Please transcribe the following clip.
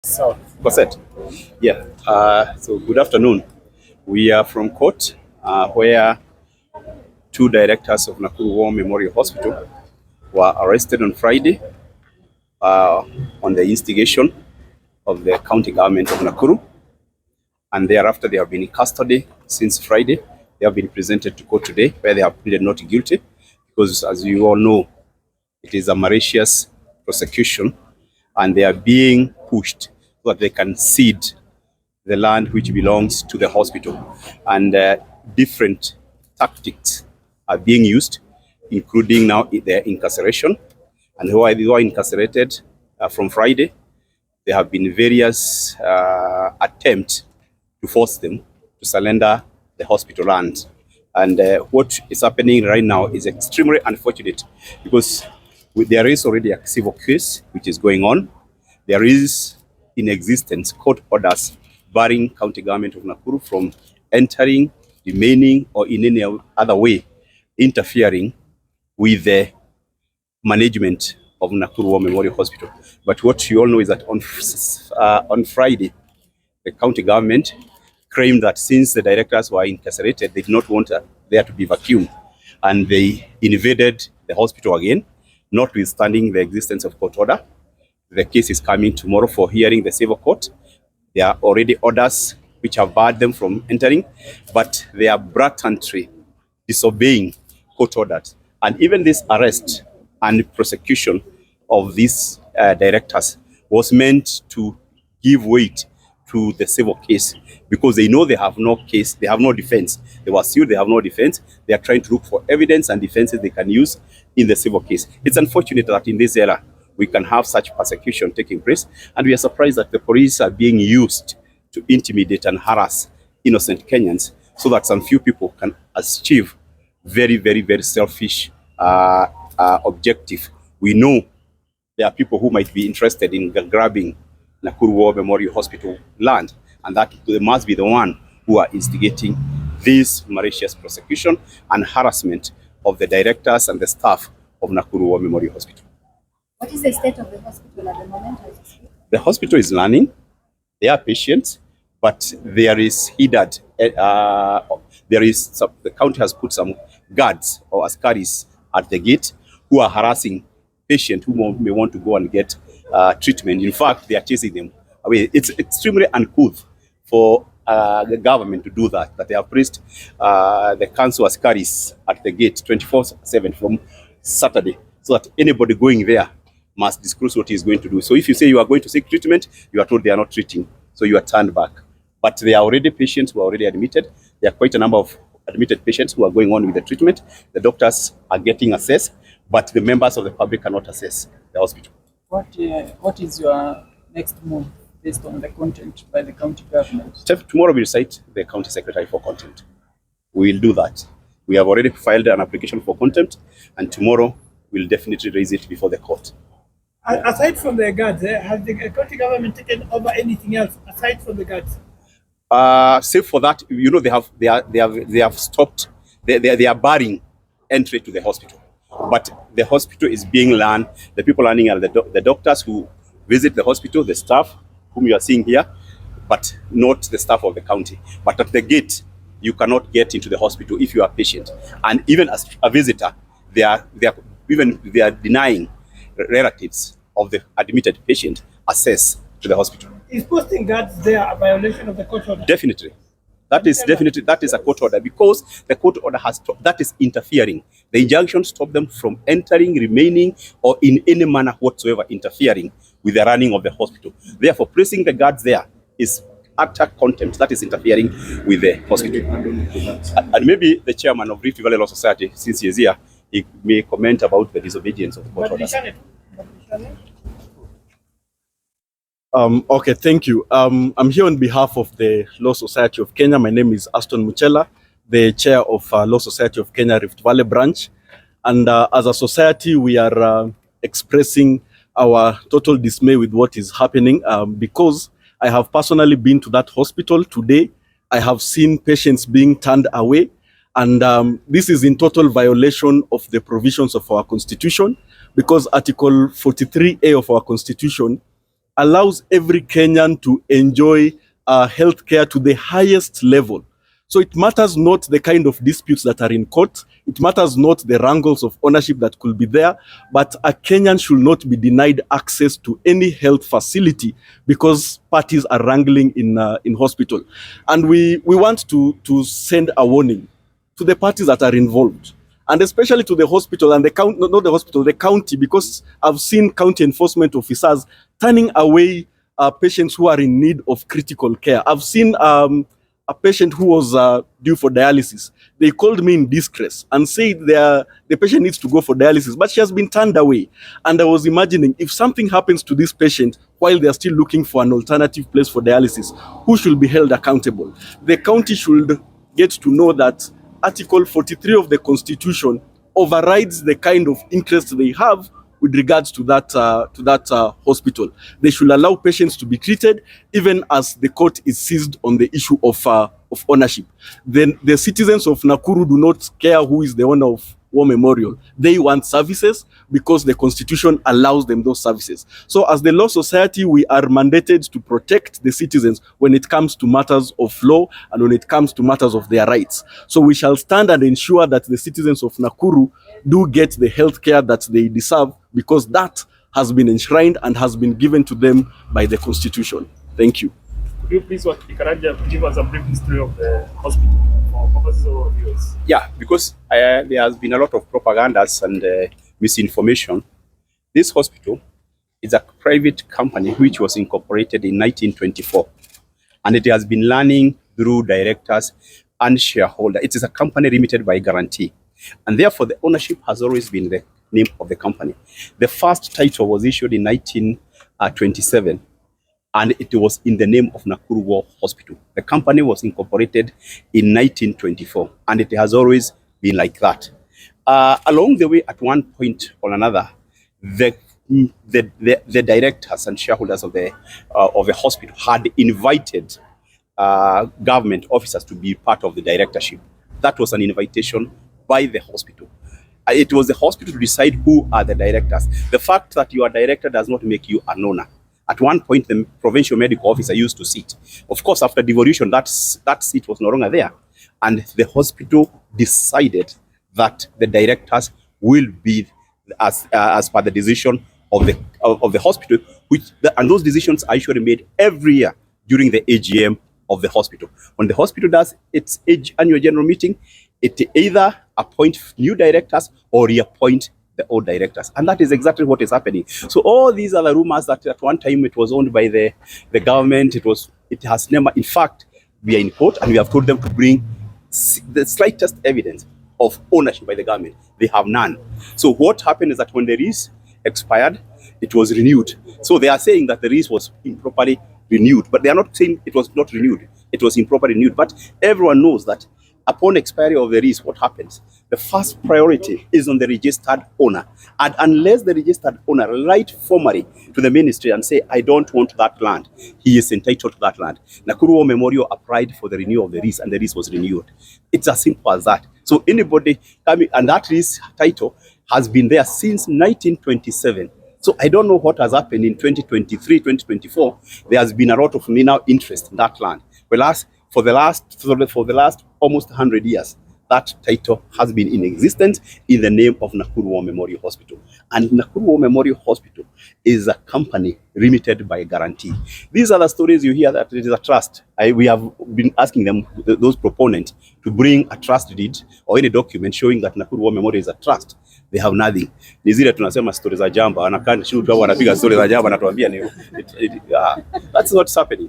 So, Cosette. Yeah. So good afternoon. We are from court, where two directors of Nakuru War Memorial Hospital were arrested on Friday uh, on the instigation of the county government of Nakuru, and thereafter they have been in custody since Friday. They have been presented to court today, where they have pleaded not guilty, because, as you all know, it is a malicious prosecution, and they are being pushed so that they can cede the land which belongs to the hospital. And different tactics are being used, including now their incarceration. And while they were incarcerated from Friday, there have been various attempts to force them to surrender the hospital land. And what is happening right now is extremely unfortunate, because there is already a civil case which is going on. There is in existence court orders barring county government of Nakuru from entering, remaining, or in any other way interfering with the management of Nakuru War Memorial Hospital. But what you all know is that on Friday, the county government claimed that since the directors were incarcerated, they did not want there to be vacuum, and they invaded the hospital again, notwithstanding the existence of court order. The case is coming tomorrow for hearing the civil court. There are already orders which have barred them from entering, but they are blatantly disobeying court orders. And even this arrest and prosecution of these directors was meant to give weight to the civil case, because they know they have no case, they have no defense. They were sued, they have no defense. They are trying to look for evidence and defenses they can use in the civil case. It's unfortunate that in this era, we can have such persecution taking place, and we are surprised that the police are being used to intimidate and harass innocent Kenyans, so that some few people can achieve very, very, very selfish objective. We know there are people who might be interested in grabbing Nakuru War Memorial Hospital land, and that they must be the one who are instigating this malicious prosecution and harassment of the directors and the staff of Nakuru War Memorial Hospital. What is the state of the hospital at the moment? The hospital is running. There are patients, but there is the county has put some guards or askaris at the gate who are harassing patients who may want to go and get treatment. In fact, they are chasing them away. It's extremely uncouth for the government to do that, they have placed the council askaris at the gate 24/7 from Saturday, so that anybody going there must disclose what he is going to do. So if you say you are going to seek treatment, you are told they are not treating, so you are turned back. But there are already patients who are already admitted. There are quite a number of admitted patients who are going on with the treatment. The doctors are getting assessed, but the members of the public cannot assess the hospital. What is your next move based on the content by the county government? Tomorrow we'll cite the county secretary for contempt. We will do that. We have already filed an application for contempt, and tomorrow we'll definitely raise it before the court. Aside from the guards, has the county government taken over anything else aside from the guards? Save for that, you know, they have stopped. They are barring entry to the hospital, but the hospital is being run. The people running are the doctors who visit the hospital, the staff whom you are seeing here, but not the staff of the county. But at the gate, you cannot get into the hospital if you are a patient, and even as a visitor, they are denying relatives of the admitted patient access to the hospital. Is posting guards there a violation of the court order? Definitely. That is a court order, because the court order that is interfering. The injunction stops them from entering, remaining, or in any manner whatsoever interfering with the running of the hospital. Therefore, placing the guards there is utter contempt. That is interfering with the hospital. And maybe the chairman of Rift Valley Law Society, since he is here, he may comment about the disobedience of the court orders. Okay, thank you. I'm here on behalf of the Law Society of Kenya. My name is Aston Muchela, the chair of Law Society of Kenya Rift Valley branch. And as a society, we are expressing our total dismay with what is happening, because I have personally been to that hospital today. I have seen patients being turned away. And this is in total violation of the provisions of our constitution, because Article 43A of our constitution allows every Kenyan to enjoy healthcare to the highest level. So it matters not the kind of disputes that are in court. It matters not the wrangles of ownership that could be there, but a Kenyan should not be denied access to any health facility because parties are wrangling in hospital. And we want to send a warning to the parties that are involved, and especially to the hospital and the county, not the hospital, the county, because I've seen county enforcement officers turning away patients who are in need of critical care. I've seen a patient who was due for dialysis. They called me in distress and said the patient needs to go for dialysis, but she has been turned away. And I was imagining, if something happens to this patient while they're still looking for an alternative place for dialysis, who should be held accountable? The county should get to know that Article 43 of the Constitution overrides the kind of interest they have with regards to that hospital. They should allow patients to be treated, even as the court is seized on the issue of ownership. Then the citizens of Nakuru do not care who is the owner of War Memorial. They want services because the Constitution allows them those services. So as the Law Society, we are mandated to protect the citizens when it comes to matters of law and when it comes to matters of their rights. So we shall stand and ensure that the citizens of Nakuru do get the health care that they deserve, because that has been enshrined and has been given to them by the Constitution. Thank you. Could you please, give us a brief history of the hospital for purposes of our viewers? Yeah, because there has been a lot of propagandas and misinformation. This hospital is a private company which was incorporated in 1924, and it has been running through directors and shareholders. It is a company limited by guarantee, and therefore the ownership has always been the name of the company. The first title was issued in 1927. And it was in the name of Nakuru War Hospital. The company was incorporated in 1924, and it has always been like that. Along the way, at one point or another, the directors and shareholders of the hospital had invited government officers to be part of the directorship. That was an invitation by the hospital. It was the hospital to decide who are the directors. The fact that you are a director does not make you an owner. At one point, the provincial medical officer used to sit. Of course, after devolution, that seat was no longer there. And the hospital decided that the directors will be as per the decision of the hospital, and those decisions are usually made every year during the AGM of the hospital. When the hospital does its annual general meeting, it either appoint new directors or reappoint the old directors, and that is exactly what is happening. So all these are the rumors that at one time it was owned by the government. It has never. In fact, we are in court and we have told them to bring the slightest evidence of ownership by the government. They have none. So what happened is that when the lease expired, it was renewed. So they are saying that the lease was improperly renewed, but they are not saying it was not renewed. It was improperly renewed. But everyone knows that upon expiry of the lease, what happens? The first priority is on the registered owner. And unless the registered owner write formally to the ministry and say, I don't want that land, he is entitled to that land. Nakuru War Memorial applied for the renewal of the lease, and the lease was renewed. It's as simple as that. So anybody coming, and that lease title has been there since 1927. So I don't know what has happened in 2023, 2024. There has been a lot of now interest in that land. Whereas for the last almost 100 years, that title has been in existence in the name of Nakuru War Memorial Hospital. And Nakuru War Memorial Hospital is a company limited by guarantee. These are the stories you hear that it is a trust. We have been asking them, those proponents, to bring a trust deed or any document showing that Nakuru War Memorial is a trust. They have nothing. Ni zile tunasema stories za jamba, wanakaa chini tu wanapiga stories za jamba na tuambia ni that's what's happening.